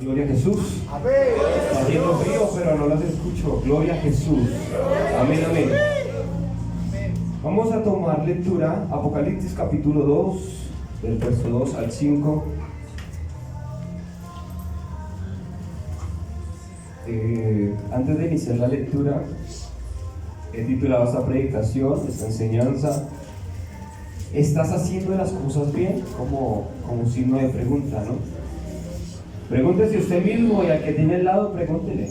Gloria a Jesús. Está haciendo frío, pero no las escucho. Gloria a Jesús. Amén, amén. Vamos a tomar lectura, Apocalipsis capítulo 2, del verso 2 al 5. Antes de iniciar la lectura, he titulado esta predicación, esta enseñanza: ¿estás haciendo las cosas bien? Como un signo de pregunta, ¿no? Pregúntese usted mismo, y al que tiene al lado, pregúntele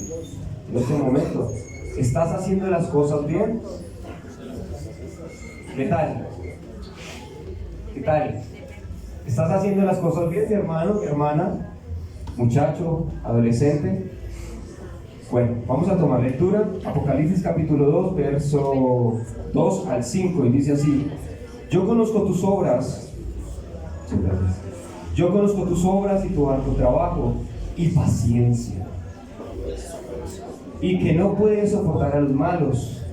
en este momento: ¿estás haciendo las cosas bien? ¿Qué tal? ¿Qué tal? ¿Estás haciendo las cosas bien, mi hermano, mi hermana, muchacho, adolescente? Bueno, vamos a tomar lectura. Apocalipsis capítulo 2, verso 2 al 5, y dice así: Yo conozco tus obras. Yo conozco tus obras y tu arduo trabajo y paciencia, y que no puedes soportar a los malos,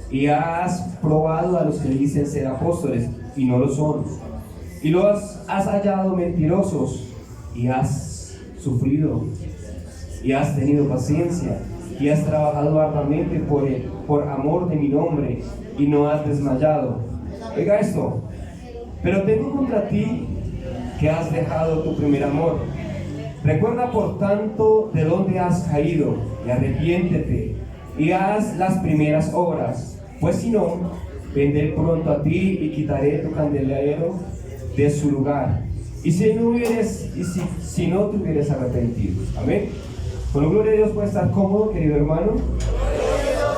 y has probado a los que dicen ser apóstoles y no lo son, y los has hallado mentirosos, y has sufrido, y has tenido paciencia, y has trabajado arduamente por amor de mi nombre, y no has desmayado. Oiga esto: pero tengo contra ti que has dejado tu primer amor. Recuerda por tanto de dónde has caído, y arrepiéntete, y haz las primeras obras, pues si no, vendré pronto a ti y quitaré tu candelero de su lugar, y si no te hubieres arrepentido. Amén. Con la gloria de Dios, puede estar cómodo, querido hermano.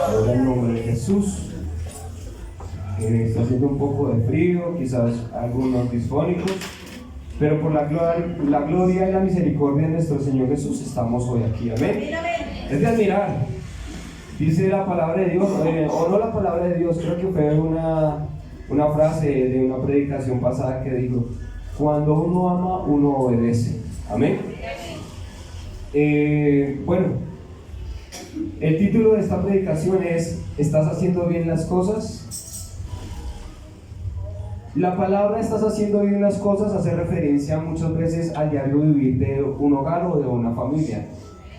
Ahora, en nombre de Jesús. Está haciendo un poco de frío, quizás algunos disfónicos, pero por la gloria y la misericordia de nuestro Señor Jesús estamos hoy aquí. Amén. Es de admirar. Dice la palabra de Dios, o no la palabra de Dios, creo que fue una frase de una predicación pasada que dijo: cuando uno ama, uno obedece. Amén. Bueno, el título de esta predicación es: ¿estás haciendo bien las cosas? La palabra "estás haciendo bien las cosas" hace referencia muchas veces al diario vivir de un hogar o de una familia.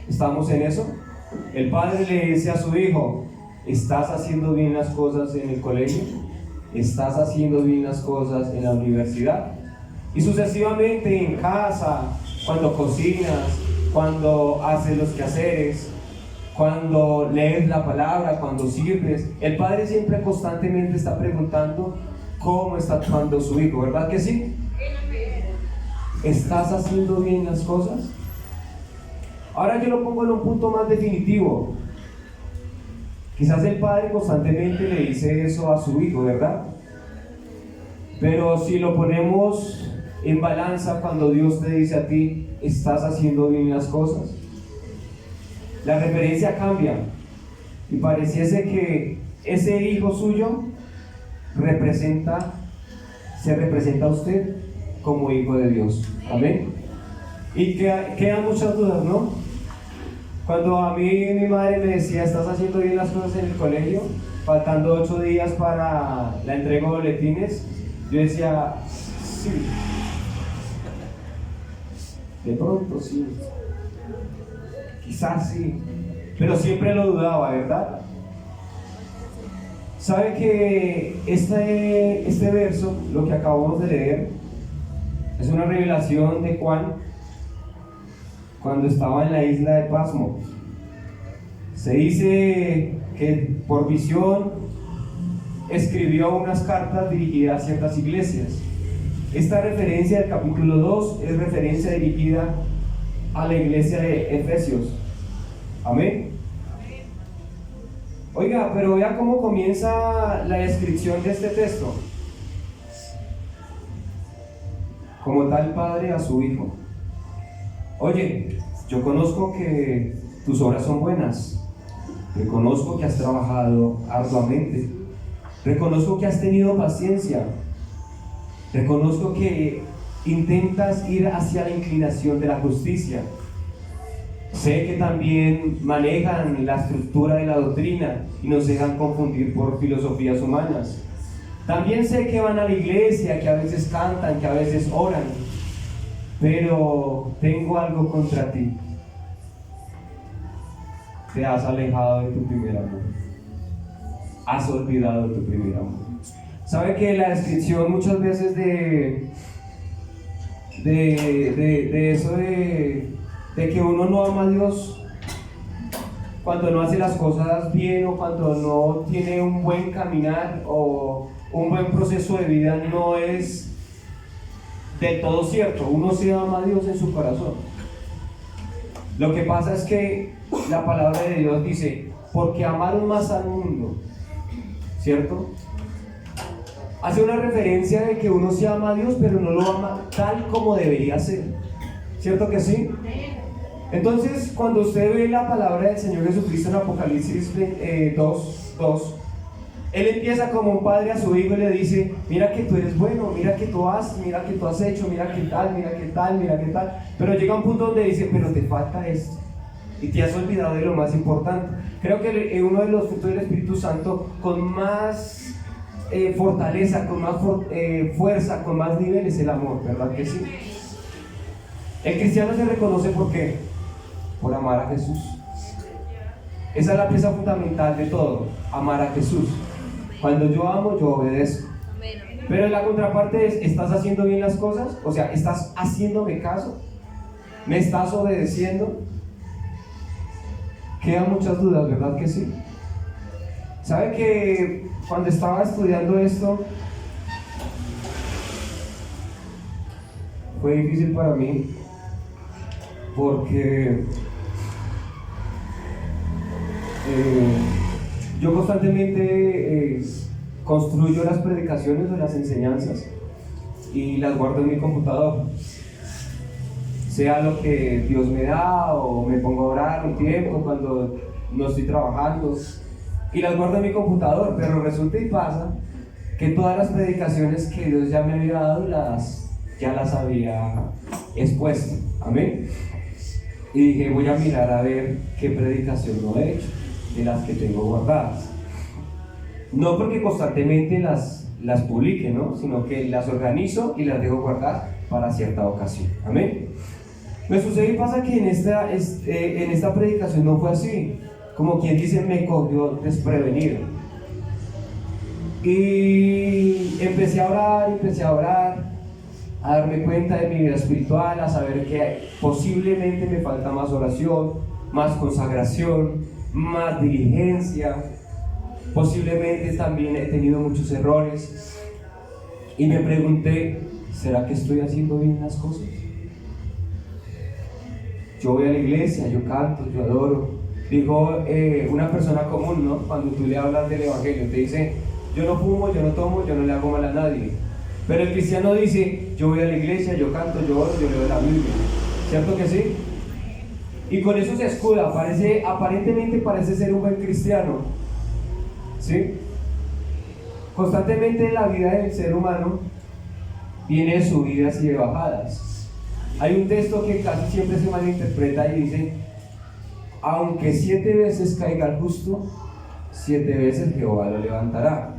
¿Estamos en eso? El padre le dice a su hijo: ¿estás haciendo bien las cosas en el colegio? ¿Estás haciendo bien las cosas en la universidad? Y sucesivamente en casa, cuando cocinas, cuando haces los quehaceres, cuando lees la palabra, cuando sirves, el padre siempre constantemente está preguntando cómo está actuando su hijo, ¿verdad que sí? ¿Estás haciendo bien las cosas? Ahora yo lo pongo en un punto más definitivo. Quizás el padre constantemente le dice eso a su hijo, ¿verdad? Pero si lo ponemos en balanza, cuando Dios te dice a ti: ¿estás haciendo bien las cosas?, la referencia cambia, y pareciese que ese hijo suyo se representa a usted como hijo de Dios. Amén. Y quedan muchas dudas, ¿no? Cuando a mí mi madre me decía: ¿estás haciendo bien las cosas en el colegio?, faltando 8 días para la entrega de boletines, yo decía: sí, de pronto sí, quizás sí, pero siempre lo dudaba, ¿verdad? ¿Sabe que este verso, lo que acabamos de leer, es una revelación de Juan cuando estaba en la isla de Patmos? Se dice que por visión escribió unas cartas dirigidas a ciertas iglesias. Esta referencia del capítulo 2 es referencia dirigida a la iglesia de Efesios. Amén. Oiga, pero vea cómo comienza la descripción de este texto: como tal padre a su hijo. Oye, yo conozco que tus obras son buenas, reconozco que has trabajado arduamente, reconozco que has tenido paciencia, reconozco que intentas ir hacia la inclinación de la justicia. Sé que también manejan la estructura de la doctrina y nos dejan confundir por filosofías humanas. También sé que van a la iglesia, que a veces cantan, que a veces oran, pero tengo algo contra ti. te has alejado de tu primer amor. Has olvidado tu primer amor. ¿Sabe que la descripción muchas veces de eso de que uno no ama a Dios cuando no hace las cosas bien o cuando no tiene un buen caminar o un buen proceso de vida, no es del todo cierto? Uno sí ama a Dios en su corazón. Lo que pasa es que la palabra de Dios dice, porque amaron más al mundo, ¿cierto? Hace una referencia de que uno sí ama a Dios, pero no lo ama tal como debería ser, ¿cierto que sí? Entonces, cuando usted ve la palabra del Señor Jesucristo en Apocalipsis 2, Él empieza como un padre a su hijo y le dice, mira que tú eres bueno, mira que tú has hecho, mira que tal, mira que tal, mira que tal. Pero llega un punto donde dice, pero te falta esto y te has olvidado de lo más importante. Creo que uno de los frutos del Espíritu Santo con más fortaleza, con más fuerza, con más nivel es el amor, ¿verdad que sí? El cristiano se reconoce ¿por qué? Por amar a Jesús. Esa es la pieza fundamental de todo, amar a Jesús. Cuando yo amo, yo obedezco. Pero la contraparte es, ¿estás haciendo bien las cosas? O sea, ¿estás haciéndome caso? ¿Me estás obedeciendo? Quedan muchas dudas, ¿verdad que sí? ¿Sabe que cuando estaba estudiando esto fue difícil para mí? Porque yo constantemente construyo las predicaciones o las enseñanzas y las guardo en mi computador, sea lo que Dios me da o me pongo a orar un tiempo cuando no estoy trabajando y las guardo en mi computador. Pero resulta y pasa que todas las predicaciones que Dios ya me había dado ya las había expuesto, amén. Y dije, voy a mirar a ver qué predicación no he hecho de las que tengo guardadas. No porque constantemente las publique, ¿no? Sino que las organizo y las dejo guardar para cierta ocasión. Amén. Me sucede y pasa que en esta predicación no fue así. Como quien dice, me cogió desprevenido. Y empecé a orar, a darme cuenta de mi vida espiritual, a saber que posiblemente me falta más oración, más consagración, más diligencia. Posiblemente también he tenido muchos errores y me pregunté, ¿será que estoy haciendo bien las cosas? Yo voy a la iglesia, yo canto, yo adoro. Dijo una persona común, ¿no? Cuando tú le hablas del evangelio, te dice, yo no fumo, yo no tomo, yo no le hago mal a nadie. Pero el cristiano dice, yo voy a la iglesia, yo canto, yo oro, yo leo la Biblia. ¿Cierto que sí? Y con eso se escuda, aparentemente parece ser un buen cristiano, ¿sí? Constantemente en la vida del ser humano viene de subidas y de bajadas. Hay un texto que casi siempre se malinterpreta y dice, aunque 7 veces caiga el justo, 7 veces Jehová lo levantará.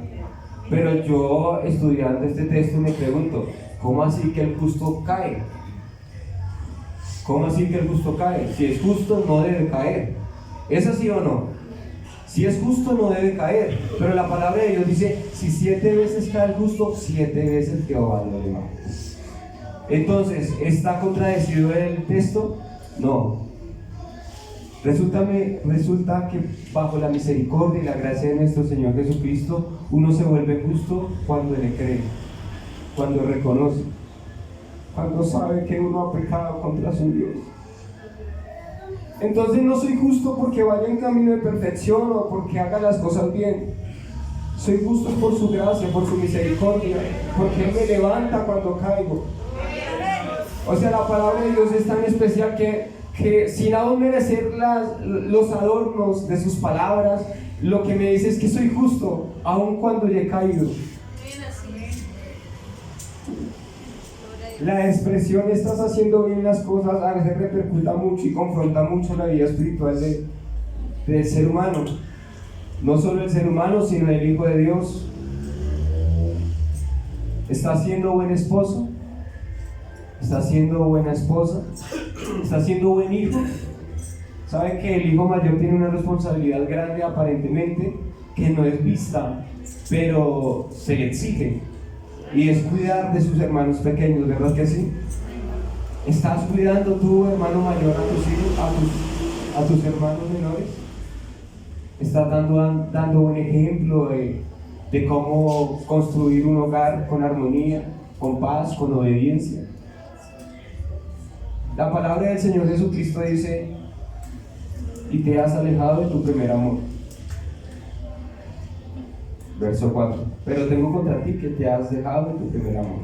Pero yo, estudiando este texto, me pregunto, ¿cómo así que el justo cae? ¿Cómo así que el justo cae? Si es justo, no debe caer. ¿Es así o no? Si es justo, no debe caer. Pero la palabra de Dios dice, si 7 veces cae el justo, 7 veces Jehová lo levanta. Entonces, ¿está contradecido el texto? No. Resulta que bajo la misericordia y la gracia de nuestro Señor Jesucristo, uno se vuelve justo cuando le cree, cuando reconoce, cuando sabe que uno ha pecado contra su Dios. Entonces no soy justo porque vaya en camino de perfección o porque haga las cosas bien. Soy justo por su gracia, por su misericordia, porque Él me levanta cuando caigo. O sea, la palabra de Dios es tan especial que sin aún merecer los adornos de sus palabras, lo que me dice es que soy justo, aun cuando ya he caído. La expresión estás haciendo bien las cosas a veces repercuta mucho y confronta mucho la vida espiritual del ser humano. No solo el ser humano, sino el Hijo de Dios. ¿Está siendo buen esposo? ¿Está siendo buena esposa? ¿Está siendo buen hijo? Saben que el hijo mayor tiene una responsabilidad grande aparentemente, que no es vista, pero se le exige, y es cuidar de sus hermanos pequeños, ¿verdad que sí? ¿Estás cuidando tú, hermano mayor, a tus hijos, a tus hermanos menores? ¿Estás dando un ejemplo de cómo construir un hogar con armonía, con paz, con obediencia? La palabra del Señor Jesucristo dice: y te has alejado de tu primer amor. Verso 4. Pero tengo contra ti que te has dejado de tu primer amor.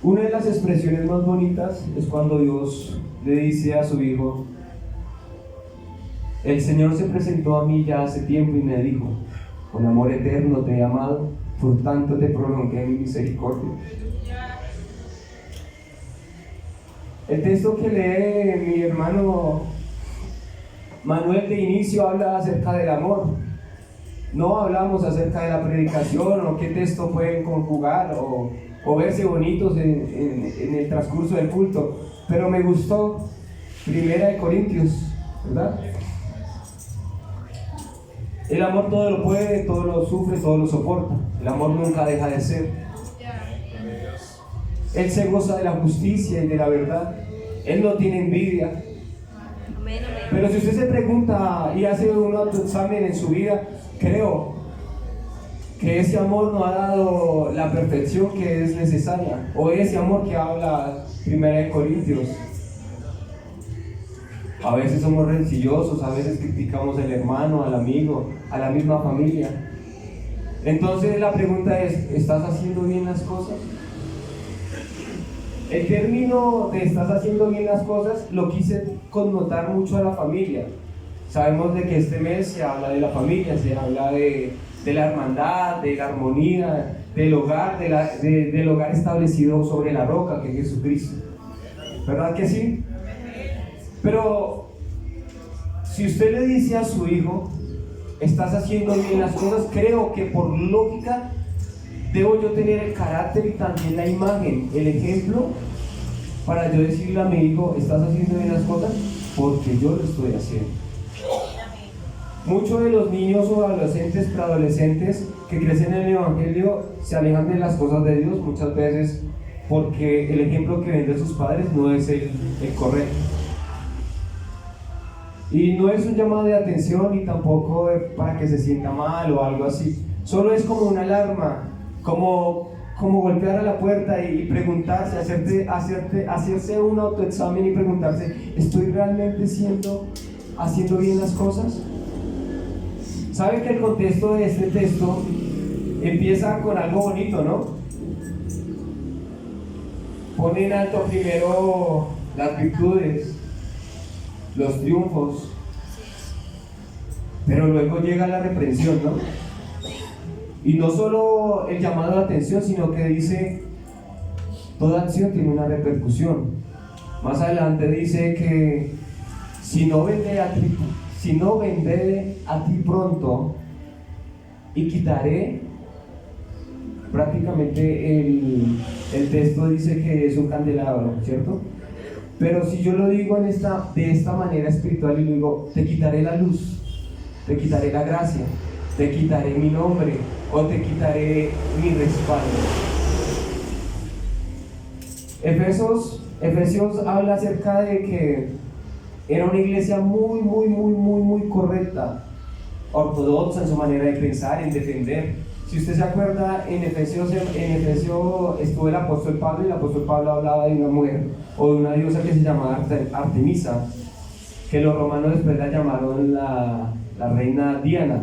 Una de las expresiones más bonitas es cuando Dios le dice a su hijo: el Señor se presentó a mí ya hace tiempo y me dijo: con amor eterno te he amado, por tanto te prolongué mi misericordia. El texto que lee mi hermano Manuel de inicio habla acerca del amor. No hablamos acerca de la predicación o qué texto pueden conjugar o verse bonitos en el transcurso del culto, pero me gustó 1 Corintios, ¿verdad? El amor todo lo puede, todo lo sufre, todo lo soporta. El amor nunca deja de ser. Él se goza de la justicia y de la verdad. Él no tiene envidia. Pero si usted se pregunta y hace un autoexamen en su vida, creo que ese amor no ha dado la perfección que es necesaria, o ese amor que habla 1 Corintios. A veces somos rencillosos, a veces criticamos al hermano, al amigo, a la misma familia. Entonces la pregunta es: ¿estás haciendo bien las cosas? El término de estás haciendo bien las cosas lo quise connotar mucho a la familia. Sabemos de que este mes se habla de la familia, se habla de la hermandad, de la armonía, del hogar, del hogar establecido sobre la roca que es Jesucristo. ¿Verdad que sí? Pero si usted le dice a su hijo: estás haciendo bien las cosas, creo que por lógica debo yo tener el carácter y también la imagen, el ejemplo, para yo decirle a mi hijo: estás haciendo bien las cosas porque yo lo estoy haciendo. Muchos de los niños o adolescentes, preadolescentes que crecen en el Evangelio se alejan de las cosas de Dios muchas veces porque el ejemplo que ven de sus padres no es el correcto. Y no es un llamado de atención ni tampoco para que se sienta mal o algo así. Solo es como una alarma, como golpear a la puerta y preguntarse, hacerse un autoexamen y preguntarse: ¿estoy realmente haciendo bien las cosas? ¿Sabe que el contexto de este texto empieza con algo bonito, no? Pone en alto primero las virtudes, los triunfos, pero luego llega la reprensión, ¿no? Y no solo el llamado a la atención, sino que dice: toda acción tiene una repercusión. Más adelante dice que si no vendré a ti pronto, y quitaré. Prácticamente el texto dice que es un candelabro, ¿cierto? Pero si yo lo digo de esta manera espiritual y lo digo: te quitaré la luz, te quitaré la gracia, te quitaré mi nombre o te quitaré mi respaldo. Efesios habla acerca de que era una iglesia muy correcta, ortodoxa en su manera de pensar, en defender. Si usted se acuerda, en Efesios estuvo el apóstol Pablo, y el apóstol Pablo hablaba de una mujer o de una diosa que se llamaba Artemisa, que los romanos después la llamaron la reina Diana.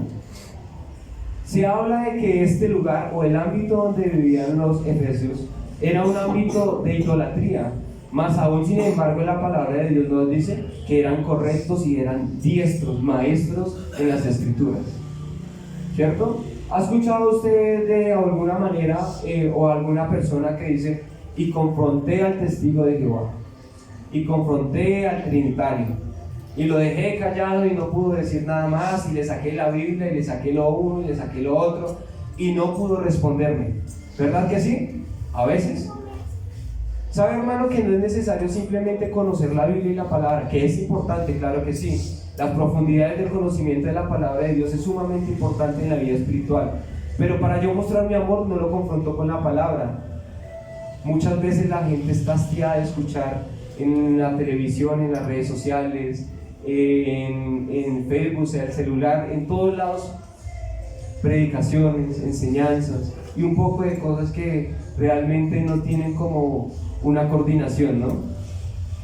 Se habla de que este lugar o el ámbito donde vivían los efesios era un ámbito de idolatría, más aún, sin embargo, la palabra de Dios nos dice que eran correctos y eran diestros, maestros en las escrituras, ¿cierto? ¿Ha escuchado usted de alguna manera o alguna persona que dice: y confronté al testigo de Jehová, y confronté al trinitario, y lo dejé callado y no pudo decir nada más, y le saqué la Biblia y le saqué lo uno y le saqué lo otro y no pudo responderme? ¿Verdad que sí? A veces. ¿Sabe, hermano, que no es necesario simplemente conocer la Biblia y la palabra? Que es importante, claro que sí. Las profundidades del conocimiento de la palabra de Dios es sumamente importante en la vida espiritual. Pero para yo mostrar mi amor no lo confronto con la palabra. Muchas veces la gente está hastiada de escuchar en la televisión, en las redes sociales, en Facebook, en el celular, en todos lados, predicaciones, enseñanzas y un poco de cosas que realmente no tienen como una coordinación, ¿no?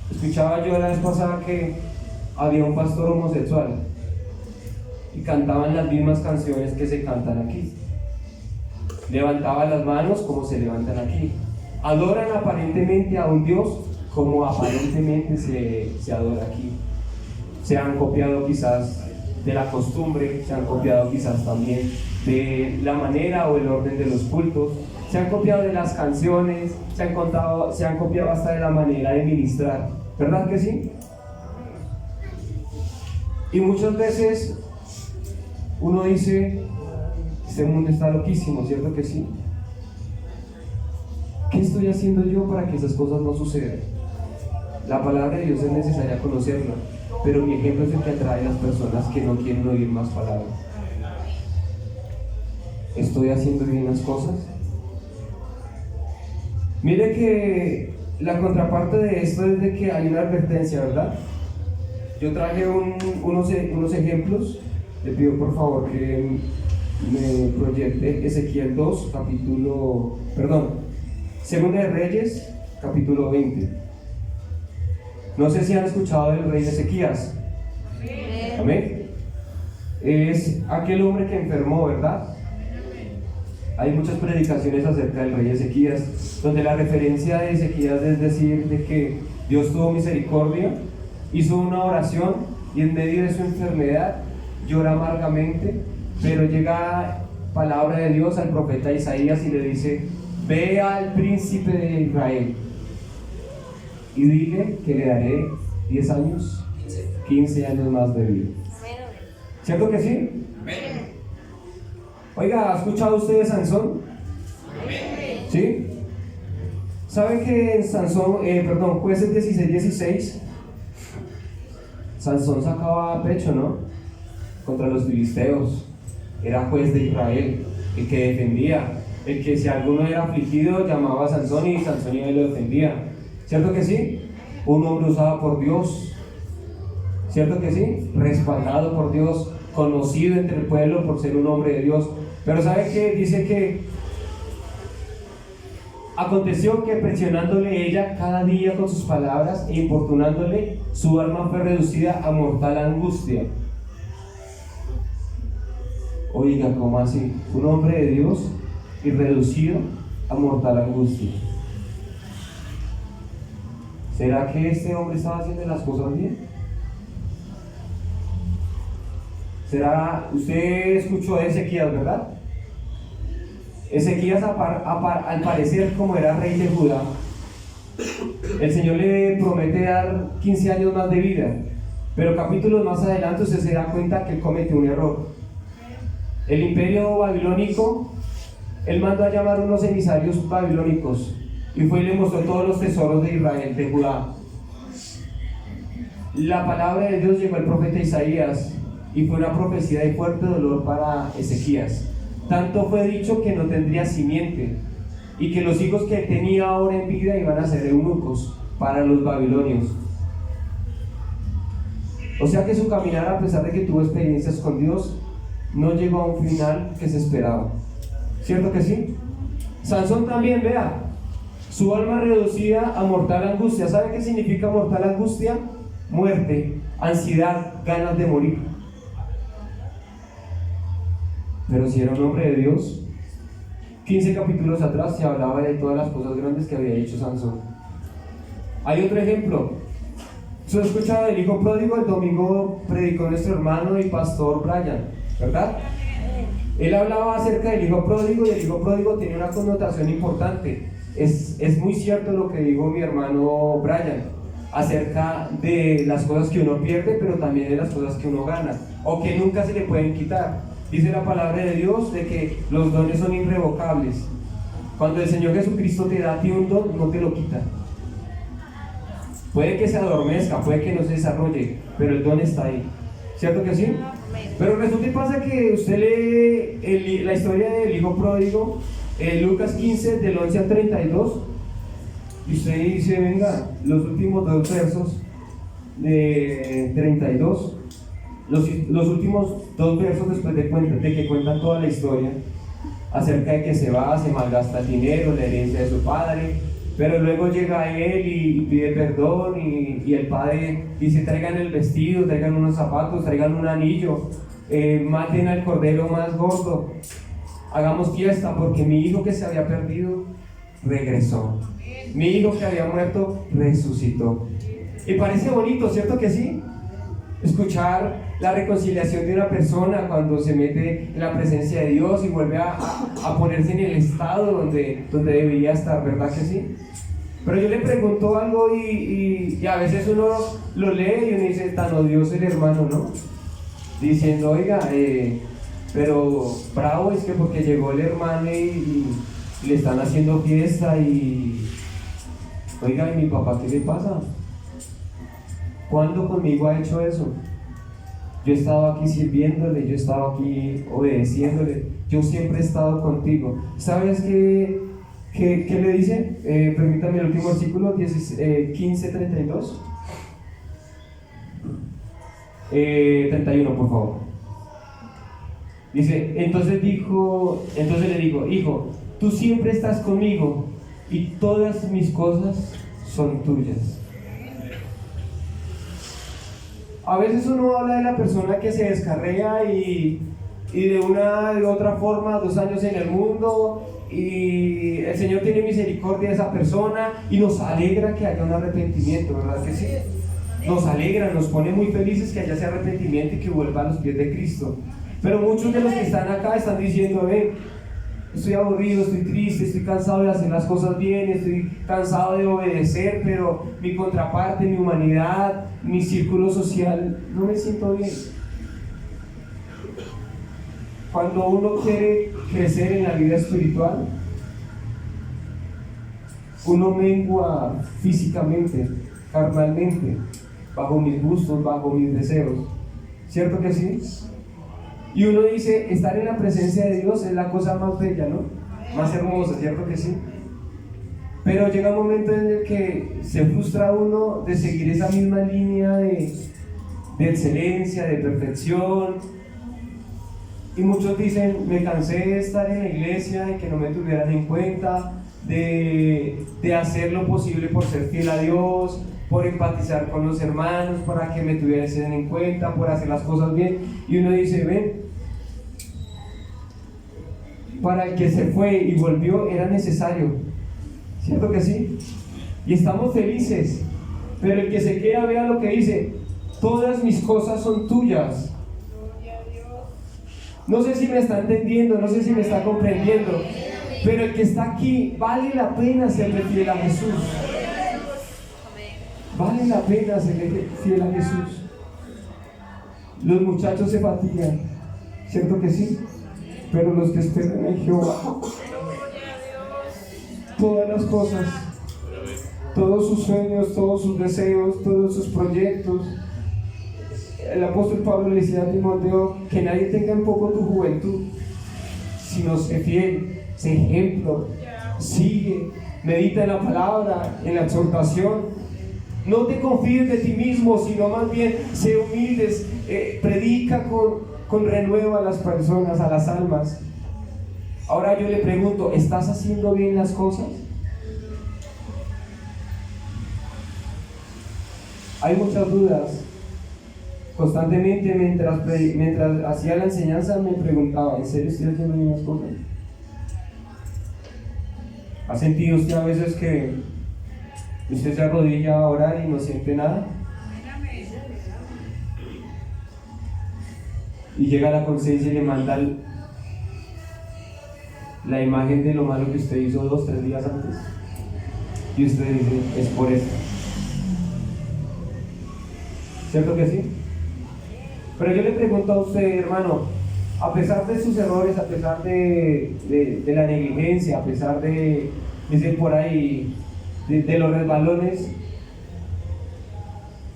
Escuchaba yo la vez pasada que había un pastor homosexual y cantaban las mismas canciones que se cantan aquí. Levantaban las manos como se levantan aquí. Adoran aparentemente a un Dios como aparentemente se adora aquí. Se han copiado quizás de la costumbre, se han copiado quizás también de la manera o el orden de los cultos, se han copiado de las canciones, se han copiado hasta de la manera de ministrar, ¿verdad que sí? Y muchas veces uno dice, este mundo está loquísimo, ¿cierto que sí? ¿Qué estoy haciendo yo para que esas cosas no sucedan? La palabra de Dios es necesaria conocerla, pero mi ejemplo es el que atrae a las personas que no quieren oír más palabras. ¿Estoy haciendo bien las cosas? Mire que la contraparte de esto es de que hay una advertencia, ¿verdad? Yo traje unos ejemplos. Le pido por favor que me proyecte Ezequiel 2, Segunda de Reyes, capítulo 20. No sé si han escuchado del rey Ezequías. Amén. Es aquel hombre que enfermó, ¿verdad? Hay muchas predicaciones acerca del rey Ezequías, donde la referencia de Ezequías es decir, de que Dios tuvo misericordia, hizo una oración y en medio de su enfermedad llora amargamente, pero llega palabra de Dios al profeta Isaías y le dice: ve al príncipe de Israel y dile que le daré 10 años, 15 años más de vida. ¿Cierto que sí? Oiga, ¿ha escuchado usted de Sansón? ¿Sí? ¿Saben que en Jueces 16:16 Sansón sacaba pecho, ¿no? Contra los filisteos. Era juez de Israel, el que defendía, el que si alguno era afligido llamaba a Sansón y Sansón iba y lo defendía. ¿Cierto que sí? Un hombre usado por Dios. ¿Cierto que sí? Respaldado por Dios, conocido entre el pueblo por ser un hombre de Dios. Pero ¿sabe qué? Dice que aconteció que presionándole ella cada día con sus palabras e importunándole, su alma fue reducida a mortal angustia. Oiga, ¿cómo así? Un hombre de Dios y reducido a mortal angustia. ¿Será que este hombre estaba haciendo las cosas bien? ¿Será? Usted escuchó de Ezequías, ¿verdad? Ezequías, al parecer, como era rey de Judá, el Señor le promete dar 15 años más de vida, pero capítulos más adelante usted se da cuenta que él cometió un error. El imperio babilónico, él mandó a llamar unos emisarios babilónicos y fue y le mostró todos los tesoros de Israel, de Judá. La palabra de Dios llegó al profeta Isaías y fue una profecía de fuerte dolor para Ezequías. Tanto fue dicho que no tendría simiente y que los hijos que tenía ahora en vida iban a ser eunucos para los babilonios. O sea que su caminar, a pesar de que tuvo experiencias con Dios, no llegó a un final que se esperaba. ¿Cierto que sí? Sansón también, vea, su alma reducida a mortal angustia. ¿Sabe qué significa mortal angustia? Muerte, ansiedad, ganas de morir. Pero si era un hombre de Dios, 15 capítulos atrás se hablaba de todas las cosas grandes que había hecho Sansón. Hay otro ejemplo. ¿Se ha escuchado del hijo pródigo? El domingo predicó nuestro hermano y pastor Brian, ¿verdad? Él hablaba acerca del hijo pródigo y el hijo pródigo tiene una connotación importante. Es muy cierto lo que dijo mi hermano Brian acerca de las cosas que uno pierde, pero también de las cosas que uno gana o que nunca se le pueden quitar. Dice la palabra de Dios de que los dones son irrevocables. Cuando el Señor Jesucristo te da a ti un don, no te lo quita. Puede que se adormezca, puede que no se desarrolle, pero el don está ahí. ¿Cierto que sí? Pero resulta y pasa que usted lee la historia del hijo pródigo, Lucas 15, del 11 al 32, y usted dice, venga, los últimos dos versos de 32, los últimos dos versos después de que cuentan toda la historia, acerca de que se va, se malgasta el dinero, la herencia de su padre, pero luego llega él y pide perdón y el padre dice, traigan el vestido, traigan unos zapatos, traigan un anillo, maten al cordero más gordo, hagamos fiesta porque mi hijo que se había perdido regresó, mi hijo que había muerto resucitó. Y parece bonito, ¿cierto que sí? Escuchar la reconciliación de una persona cuando se mete en la presencia de Dios y vuelve a ponerse en el estado donde debería estar, ¿verdad que sí? Pero yo le pregunto algo y a veces uno lo lee y uno dice, tan odioso el hermano, ¿no? Diciendo, oiga, pero bravo es que porque llegó el hermano y le están haciendo fiesta y... Oiga, ¿y mi papá qué le pasa? ¿Cuándo conmigo ha hecho eso? Yo he estado aquí sirviéndole, yo he estado aquí obedeciéndole, yo siempre he estado contigo. ¿Sabes qué le dice? Permítame el último versículo, 15:32. 31, por favor. Dice, entonces le dijo, hijo, tú siempre estás conmigo y todas mis cosas son tuyas. A veces uno habla de la persona que se descarrea y de una de otra forma, 2 años en el mundo, y el Señor tiene misericordia de esa persona y nos alegra que haya un arrepentimiento, ¿verdad que sí? Nos alegra, nos pone muy felices que haya ese arrepentimiento y que vuelva a los pies de Cristo. Pero muchos de los que están acá están diciendo, estoy aburrido, estoy triste, estoy cansado de hacer las cosas bien, estoy cansado de obedecer, pero mi contraparte, mi humanidad, mi círculo social, no me siento bien. Cuando uno quiere crecer en la vida espiritual, uno mengua físicamente, carnalmente, bajo mis gustos, bajo mis deseos. ¿Cierto que sí? Y uno dice, estar en la presencia de Dios es la cosa más bella, ¿no? Más hermosa, ¿cierto que sí? Pero llega un momento en el que se frustra uno de seguir esa misma línea de excelencia, de perfección. Y muchos dicen, me cansé de estar en la iglesia, de que no me tuvieran en cuenta, de hacer lo posible por ser fiel a Dios, por empatizar con los hermanos, para que me tuviesen en cuenta, por hacer las cosas bien. Y uno dice, ven, para el que se fue y volvió era necesario, ¿cierto que sí? Y estamos felices, pero el que se queda vea lo que dice, todas mis cosas son tuyas. No sé si me está entendiendo, no sé si me está comprendiendo, pero el que está aquí, vale la pena serle fiel a Jesús. Vale la pena serle fiel a Jesús. Los muchachos se fatigan, ¿cierto que sí? Pero los que esperan en Jehová, todas las cosas, todos sus sueños, todos sus deseos, todos sus proyectos. El apóstol Pablo le decía a Timoteo que nadie tenga en poco tu juventud, sino sé fiel, sé ejemplo, sigue, medita en la palabra, en la exhortación. No te confíes de ti mismo, sino más bien sé humildes, predica con renuevo a las personas, a las almas. Ahora yo le pregunto, ¿estás haciendo bien las cosas? Hay muchas dudas. Constantemente mientras hacía la enseñanza me preguntaba, ¿en serio estoy haciendo bien las cosas? ¿Ha sentido usted a veces que usted se arrodilla a orar y no siente nada? Y llega a la conciencia y le manda la imagen de lo malo que usted hizo 2 o 3 días antes. Y usted dice, es por eso. ¿Cierto que sí? Pero yo le pregunto a usted, hermano, a pesar de sus errores, a pesar de la negligencia, a pesar de por ahí, de los resbalones,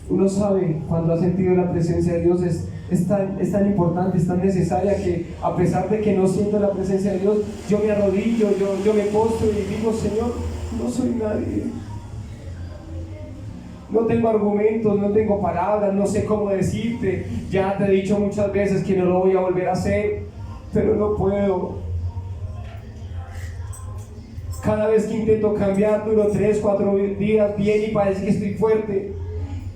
Uno sabe cuando ha sentido la presencia de Dios, es tan importante, es tan necesaria, que a pesar de que no siento la presencia de Dios, yo me arrodillo, yo me postro y digo: Señor, no soy nadie, no tengo argumentos, no tengo palabras, no sé cómo decirte, ya te he dicho muchas veces que no lo voy a volver a hacer, pero no puedo. Cada vez que intento cambiar, duro 3, 4 días bien y parece que estoy fuerte,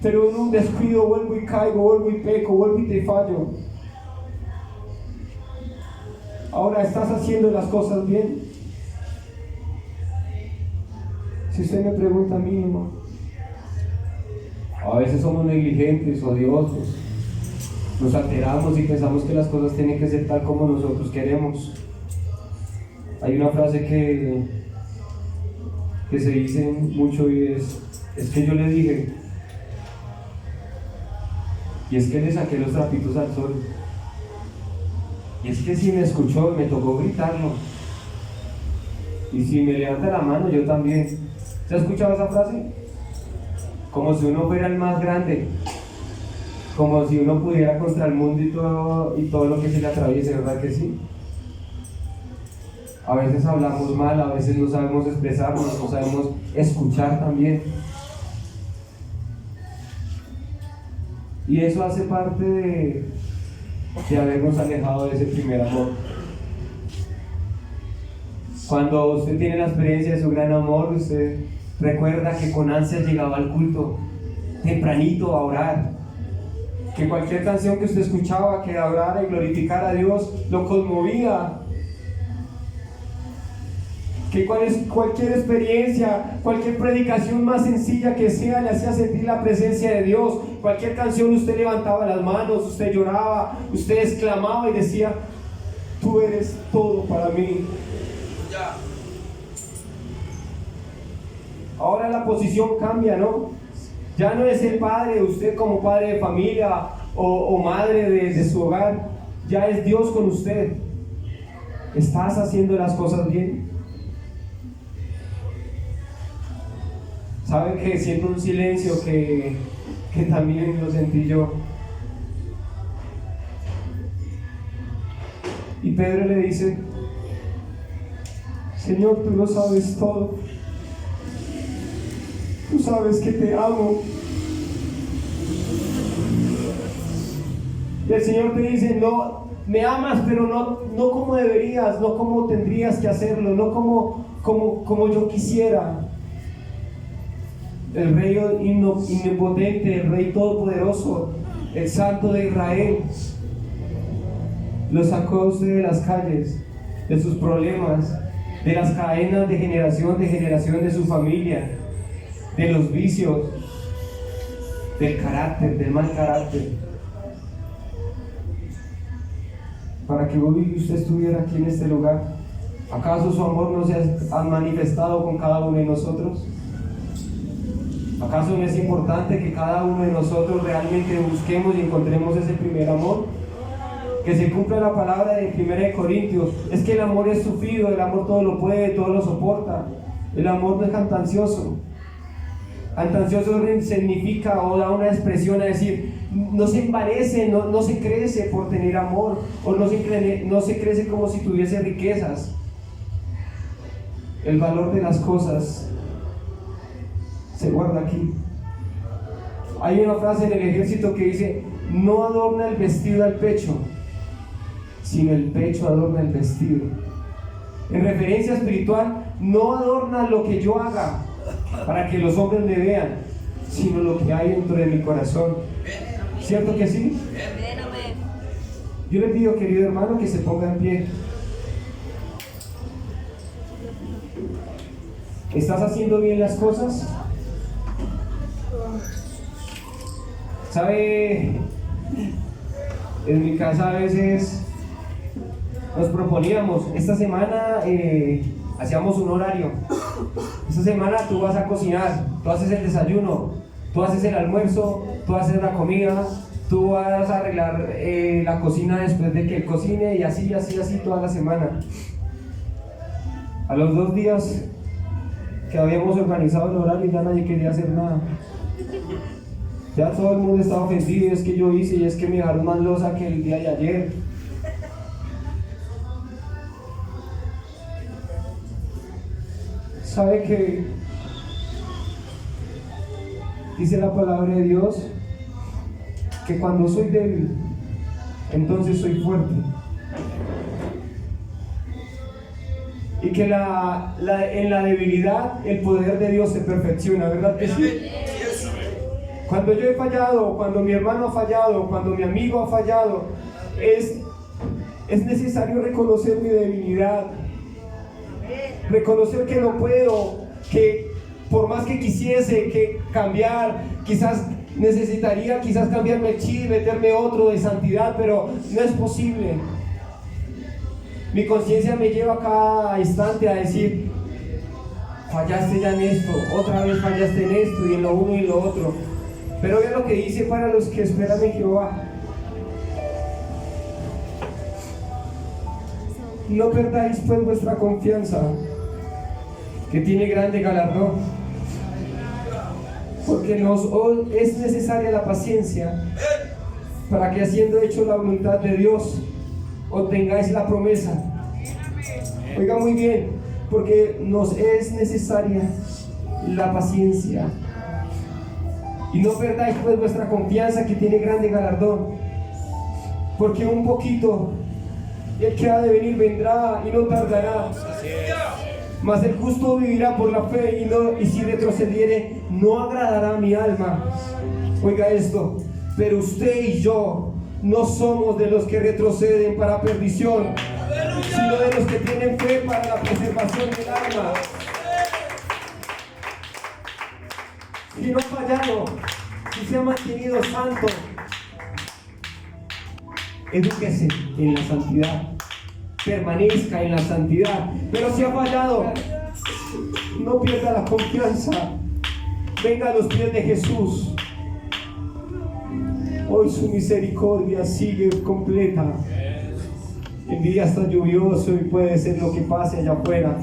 pero en un descuido vuelvo y caigo, vuelvo y peco, vuelvo y te fallo. Ahora, ¿estás haciendo las cosas bien? Si usted me pregunta a mí, no. A veces somos negligentes, odiosos, nos alteramos y pensamos que las cosas tienen que ser tal como nosotros queremos. Hay una frase que se dice mucho y es que yo le dije, y es que le saqué los trapitos al sol, y es que si me escuchó me tocó gritarlo, y si me levanta la mano yo también. ¿Se ha escuchado esa frase? Como si uno fuera el más grande, como si uno pudiera contra el mundo y todo lo que se le atraviese, ¿verdad que sí? A veces hablamos mal, a veces no sabemos expresarnos, no sabemos escuchar también. Y eso hace parte de habernos alejado de ese primer amor. Cuando usted tiene la experiencia de su gran amor, usted recuerda que con ansia llegaba al culto, tempranito a orar. Que cualquier canción que usted escuchaba, que adorara y glorificara a Dios, lo conmovía. Que cualquier experiencia, cualquier predicación más sencilla que sea, le hacía sentir la presencia de Dios. Cualquier canción, usted levantaba las manos, usted lloraba, usted exclamaba y decía: tú eres todo para mí. Ahora la posición cambia, ¿no? Ya no es el padre, usted como padre de familia o madre de su hogar, ya es Dios con usted. ¿Estás haciendo las cosas bien? ¿Sabe que siento un silencio que también lo sentí yo? Y Pedro le dice: Señor, tú lo sabes todo. Tú sabes que te amo. Y el Señor te dice: no, me amas, pero no como deberías, no como tendrías que hacerlo, no como yo quisiera. El Rey omnipotente, el Rey todopoderoso, el Santo de Israel, lo sacó a usted de las calles, de sus problemas, de las cadenas de generación de su familia, de los vicios, del carácter, del mal carácter, para que hoy usted estuviera aquí en este lugar. ¿Acaso su amor no se ha manifestado con cada uno de nosotros? ¿Acaso no es importante que cada uno de nosotros realmente busquemos y encontremos ese primer amor? Que se cumpla la palabra de 1 Corintios, es que el amor es sufrido, el amor todo lo puede, todo lo soporta. El amor no es jactancioso. Jactancioso significa o da una expresión a decir, no se envanece, no se crece por tener amor, o no se crece como si tuviese riquezas. El valor de las cosas se guarda aquí. Hay una frase en el ejército que dice: no adorna el vestido al pecho, sino el pecho adorna el vestido. En referencia espiritual, no adorna lo que yo haga para que los hombres me vean, sino lo que hay dentro de mi corazón. ¿Cierto que sí? Yo le pido, querido hermano, que se ponga en pie. ¿Estás haciendo bien las cosas? ¿Sabe? En mi casa a veces nos proponíamos, esta semana hacíamos un horario. Esta semana tú vas a cocinar, tú haces el desayuno, tú haces el almuerzo, tú haces la comida, tú vas a arreglar la cocina después de que él cocine, y así toda la semana. A los 2 días que habíamos organizado el horario ya nadie quería hacer nada. Ya todo el mundo está ofendido, y es que yo hice, y es que me dejaron más losa que el día de ayer. ¿Sabe que dice la palabra de Dios? Que cuando soy débil, entonces soy fuerte. Y que en la debilidad el poder de Dios se perfecciona, ¿verdad que sí? Cuando yo he fallado, cuando mi hermano ha fallado, cuando mi amigo ha fallado, es necesario reconocer mi debilidad, reconocer que no puedo, que por más que quisiese que cambiar, quizás necesitaría cambiarme el chip, meterme otro de santidad, pero no es posible. Mi conciencia me lleva cada instante a decir: fallaste ya en esto, otra vez fallaste en esto, y en lo uno y lo otro. Pero vean lo que dice para los que esperan en Jehová: no perdáis pues vuestra confianza, que tiene grande galardón, porque nos es necesaria la paciencia, para que, haciendo hecho la voluntad de Dios, obtengáis la promesa. Oiga muy bien, porque nos es necesaria la paciencia. Y no perdáis pues vuestra confianza, que tiene grande galardón, porque un poquito el que ha de venir vendrá y no tardará. Mas el justo vivirá por la fe, y si retrocediere, no agradará a mi alma. Oiga esto: pero usted y yo no somos de los que retroceden para perdición, sino de los que tienen fe para la preservación del alma. Si no ha fallado, si se ha mantenido santo, edúquese en la santidad, permanezca en la santidad. Pero si ha fallado, no pierda la confianza, venga a los pies de Jesús. Hoy su misericordia sigue completa. El día está lluvioso y puede ser lo que pase allá afuera,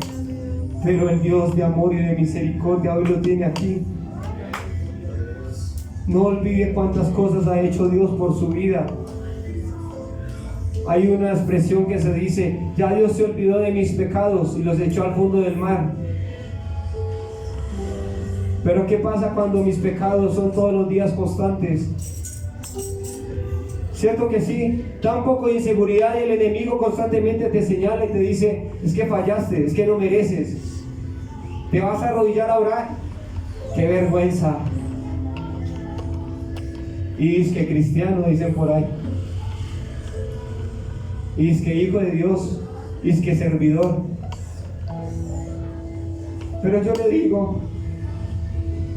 pero el Dios de amor y de misericordia hoy lo tiene aquí. No olvide cuántas cosas ha hecho Dios por su vida. Hay una expresión que se dice: ya Dios se olvidó de mis pecados y los echó al fondo del mar. Pero ¿qué pasa cuando mis pecados son todos los días constantes? ¿Cierto que sí? Da un poco de inseguridad y el enemigo constantemente te señala y te dice: es que fallaste, es que no mereces. ¿Te vas a arrodillar a orar? ¡Qué vergüenza! Y es que cristiano, dicen por ahí. Y es que hijo de Dios, y es que servidor. Pero yo le digo: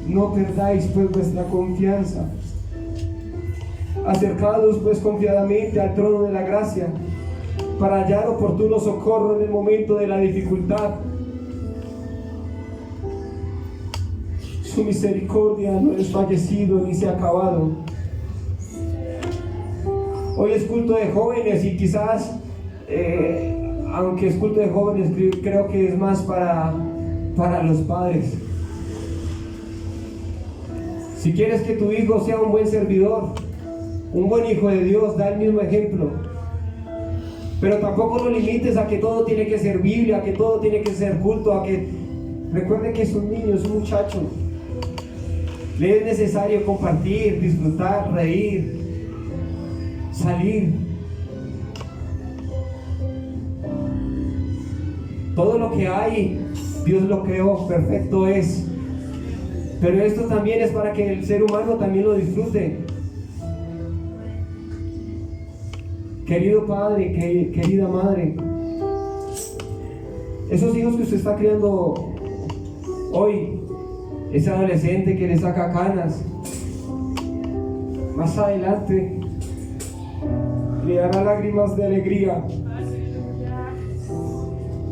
no perdáis pues vuestra confianza. Acercados pues confiadamente al trono de la gracia, para hallar oportuno socorro en el momento de la dificultad. Su misericordia no es fallecido ni se ha acabado. Hoy es culto de jóvenes y quizás, aunque es culto de jóvenes, creo que es más para los padres. Si quieres que tu hijo sea un buen servidor, un buen hijo de Dios, da el mismo ejemplo. Pero tampoco lo limites a que todo tiene que ser Biblia, a que todo tiene que ser culto, a que... Recuerde que es un niño, es un muchacho. Le es necesario compartir, disfrutar, reír, salir. Todo lo que hay, Dios lo creó, perfecto es. Pero esto también es para que el ser humano también lo disfrute. Querido padre, querida madre, esos hijos que usted está criando hoy, ese adolescente que le saca canas, más adelante le dará lágrimas de alegría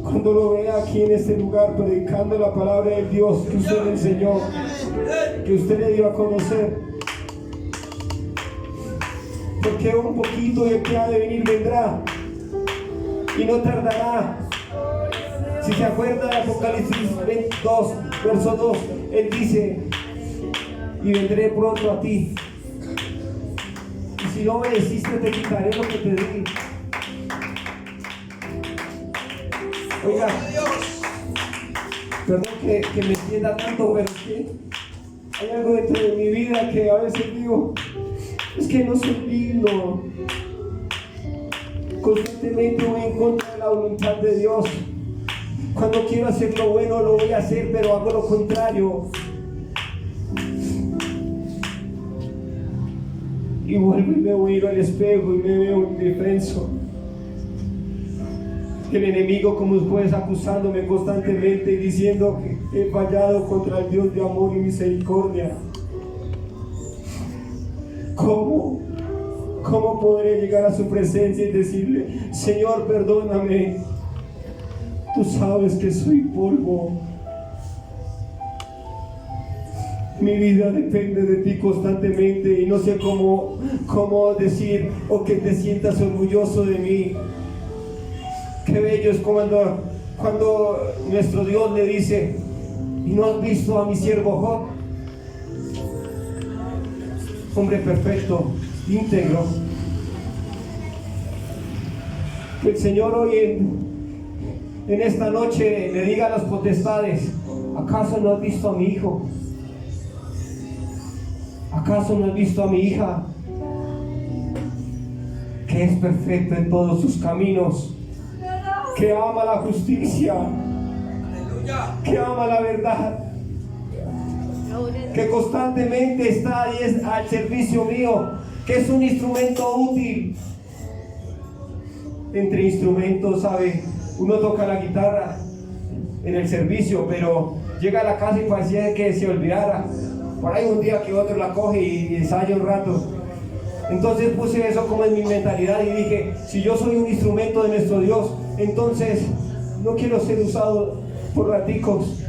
cuando lo vea aquí en este lugar predicando la palabra de Dios que usted le enseñó, que usted le dio a conocer. Porque un poquito de que ha de venir vendrá y no tardará. Si se acuerda de Apocalipsis 22, verso 2, él dice: y vendré pronto a ti, Y si no obedeciste, te quitaré lo que te di. Oiga, perdón que me entienda tanto, pero es que hay algo dentro de mi vida que a veces digo, es que no soy digno. Constantemente voy en contra de la voluntad de Dios. Cuando quiero hacer lo bueno, lo voy a hacer, pero hago lo contrario. Y vuelvo y me miro al espejo y me veo indefenso. El enemigo como un juez acusándome constantemente y diciendo que he fallado contra el Dios de amor y misericordia. ¿Cómo podré llegar a su presencia y decirle: Señor, perdóname? Tú sabes que soy polvo. Mi vida depende de ti constantemente y no sé cómo decir o que te sientas orgulloso de mí. Qué bello es cuando nuestro Dios le dice: ¿y no has visto a mi siervo Job? Hombre perfecto, íntegro. Que el Señor hoy en esta noche le diga a las potestades: ¿acaso no has visto a mi hijo? ¿Acaso no has visto a mi hija? Que es perfecto en todos sus caminos, que ama la justicia, que ama la verdad, que constantemente está ahí al servicio mío, que es un instrumento útil. Entre instrumentos, ¿sabe? Uno toca la guitarra en el servicio, pero llega a la casa y parecía que se olvidara. Por ahí un día que otro la coge y ensaya un rato. Entonces puse eso como en mi mentalidad y dije: si yo soy un instrumento de nuestro Dios, entonces no quiero ser usado por raticos.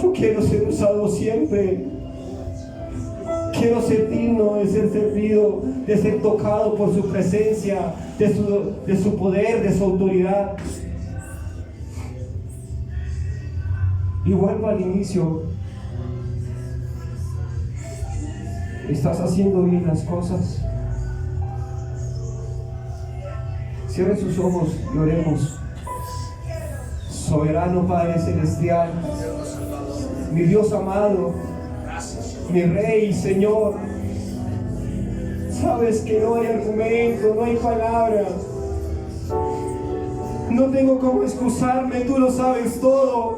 Yo quiero ser usado siempre. Quiero ser digno de ser servido, de ser tocado por su presencia, de su poder, de su autoridad. Y vuelvo al inicio. ¿Estás haciendo bien las cosas? Cierre sus ojos y oremos. Soberano Padre Celestial, mi Dios amado, mi Rey, Señor, sabes que no hay argumento, no hay palabras. No tengo cómo excusarme, tú lo sabes todo.